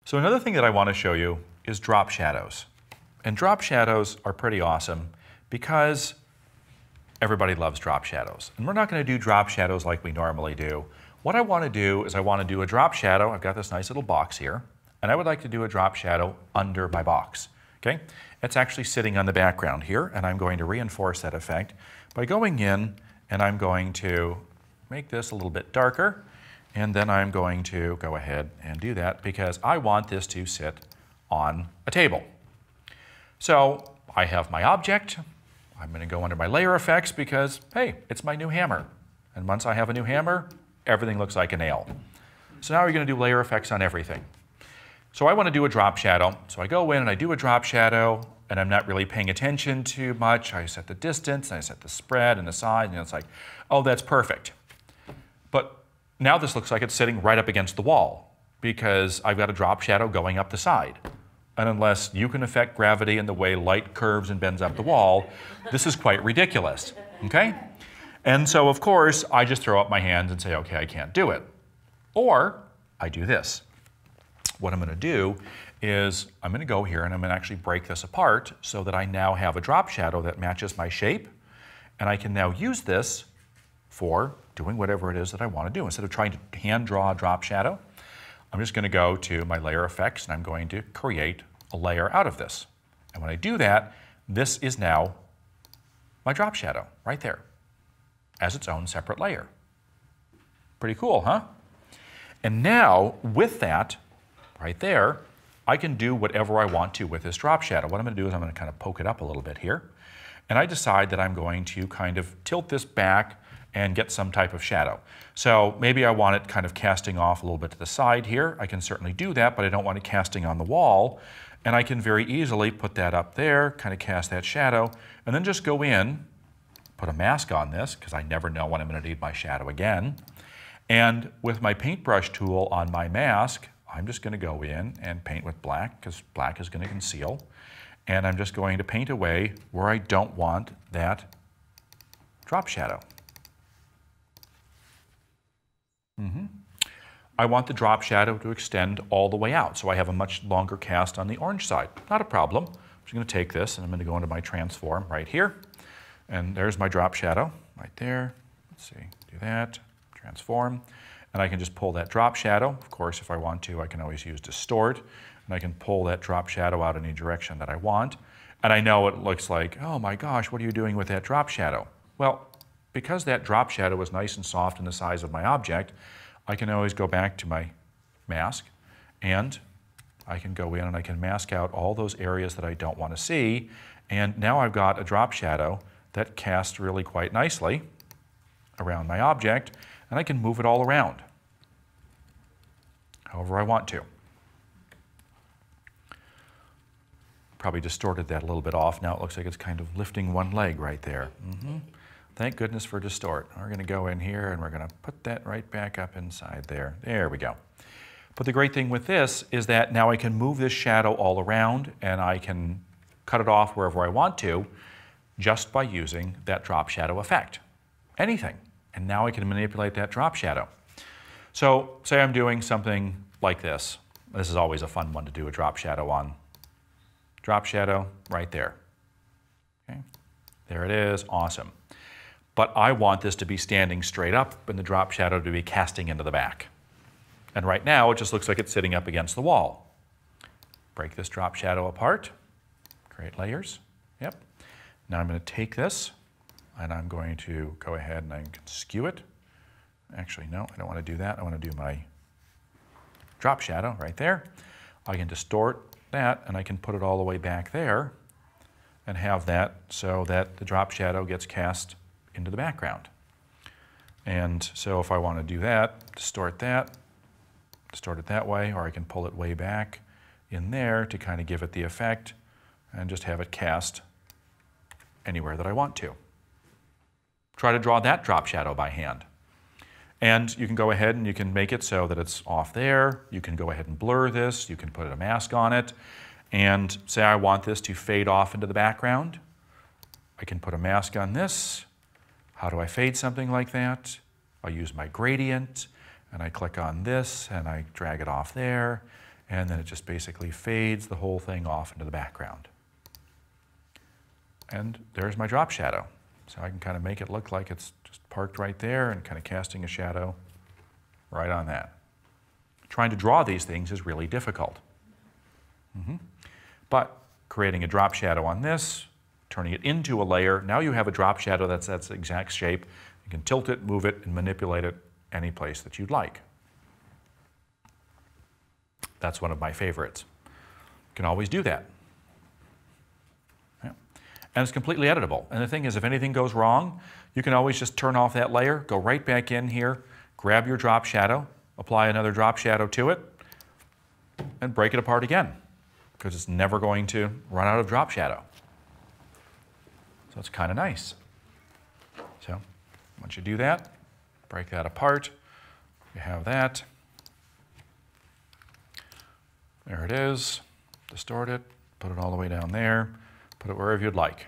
So another thing that I want to show you is drop shadows. And drop shadows are pretty awesome because everybody loves drop shadows. And we're not going to do drop shadows like we normally do. What I want to do is I want to do a drop shadow. I've got this nice little box here, and I would like to do a drop shadow under my box. Okay? It's actually sitting on the background here, and I'm going to reinforce that effect by going in, and I'm going to make this a little bit darker, and then I'm going to go ahead and do that because I want this to sit on a table. So I have my object. I'm going to go under my layer effects because, hey, it's my new hammer. And once I have a new hammer, everything looks like a nail. So now we're going to do layer effects on everything. So I want to do a drop shadow. So I go in and I do a drop shadow, and I'm not really paying attention too much. I set the distance, and I set the spread and the size, and it's like, oh, that's perfect. But now this looks like it's sitting right up against the wall because I've got a drop shadow going up the side. And unless you can affect gravity and the way light curves and bends up the wall, this is quite ridiculous, okay? And so, of course, I just throw up my hands and say, okay, I can't do it. Or I do this. What I'm going to do is I'm going to go here and I'm going to actually break this apart so that I now have a drop shadow that matches my shape. And I can now use this for doing whatever it is that I want to do. Instead of trying to hand draw a drop shadow, I'm just going to go to my layer effects and I'm going to create a layer out of this. And when I do that, this is now my drop shadow right there as its own separate layer. Pretty cool, huh? And now with that right there, I can do whatever I want to with this drop shadow. What I'm going to do is I'm going to kind of poke it up a little bit here. And I decide that I'm going to kind of tilt this back and get some type of shadow. So maybe I want it kind of casting off a little bit to the side here. I can certainly do that, but I don't want it casting on the wall. And I can very easily put that up there, kind of cast that shadow, and then just go in, put a mask on this, because I never know when I'm going to need my shadow again. And with my paintbrush tool on my mask, I'm just going to go in and paint with black, because black is going to conceal. And I'm just going to paint away where I don't want that drop shadow. I want the drop shadow to extend all the way out, so I have a much longer cast on the orange side. Not a problem. I'm just going to take this and I'm going to go into my transform right here. And there's my drop shadow right there. Let's see, do that, transform. And I can just pull that drop shadow. Of course, if I want to, I can always use distort. And I can pull that drop shadow out in any direction that I want. And I know it looks like, oh my gosh, what are you doing with that drop shadow? Well, because that drop shadow is nice and soft in the size of my object, I can always go back to my mask and I can go in and I can mask out all those areas that I don't want to see. And now I've got a drop shadow that casts really quite nicely around my object, and I can move it all around however I want to. Probably distorted that a little bit off. Now it looks like it's kind of lifting one leg right there. Thank goodness for distort. We're going to go in here and we're going to put that right back up inside there. There we go. But the great thing with this is that now I can move this shadow all around and I can cut it off wherever I want to just by using that drop shadow effect. Anything. And now I can manipulate that drop shadow. So say I'm doing something like this. This is always a fun one to do a drop shadow on. Drop shadow right there. Okay. There it is. Awesome. But I want this to be standing straight up and the drop shadow to be casting into the back. And right now it just looks like it's sitting up against the wall. Break this drop shadow apart, create layers. Yep. Now I'm going to take this and I'm going to go ahead and I can skew it. Actually, no, I don't want to do that. I want to do my drop shadow right there. I can distort that and I can put it all the way back there and have that so that the drop shadow gets cast into the background. And so if I want to do that, distort it that way, or I can pull it way back in there to kind of give it the effect and just have it cast anywhere that I want to. Try to draw that drop shadow by hand. And you can go ahead and you can make it so that it's off there. You can go ahead and blur this. You can put a mask on it. And say I want this to fade off into the background. I can put a mask on this. How do I fade something like that? I use my gradient and I click on this and I drag it off there. and then it just basically fades the whole thing off into the background. And there's my drop shadow. So I can kind of make it look like it's just parked right there and kind of casting a shadow right on that. Trying to draw these things is really difficult. But creating a drop shadow on this, turning it into a layer, now you have a drop shadow that's that exact shape. You can tilt it, move it, and manipulate it any place that you'd like. That's one of my favorites. You can always do that. Yeah. And it's completely editable. And the thing is, if anything goes wrong, you can always just turn off that layer, go right back in here, grab your drop shadow, apply another drop shadow to it, and break it apart again, because it's never going to run out of drop shadow. So it's kind of nice. So once you do that, break that apart, you have that. There it is. Distort it, put it all the way down there, put it wherever you'd like.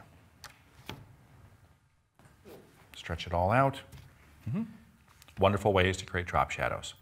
Stretch it all out. Wonderful ways to create drop shadows.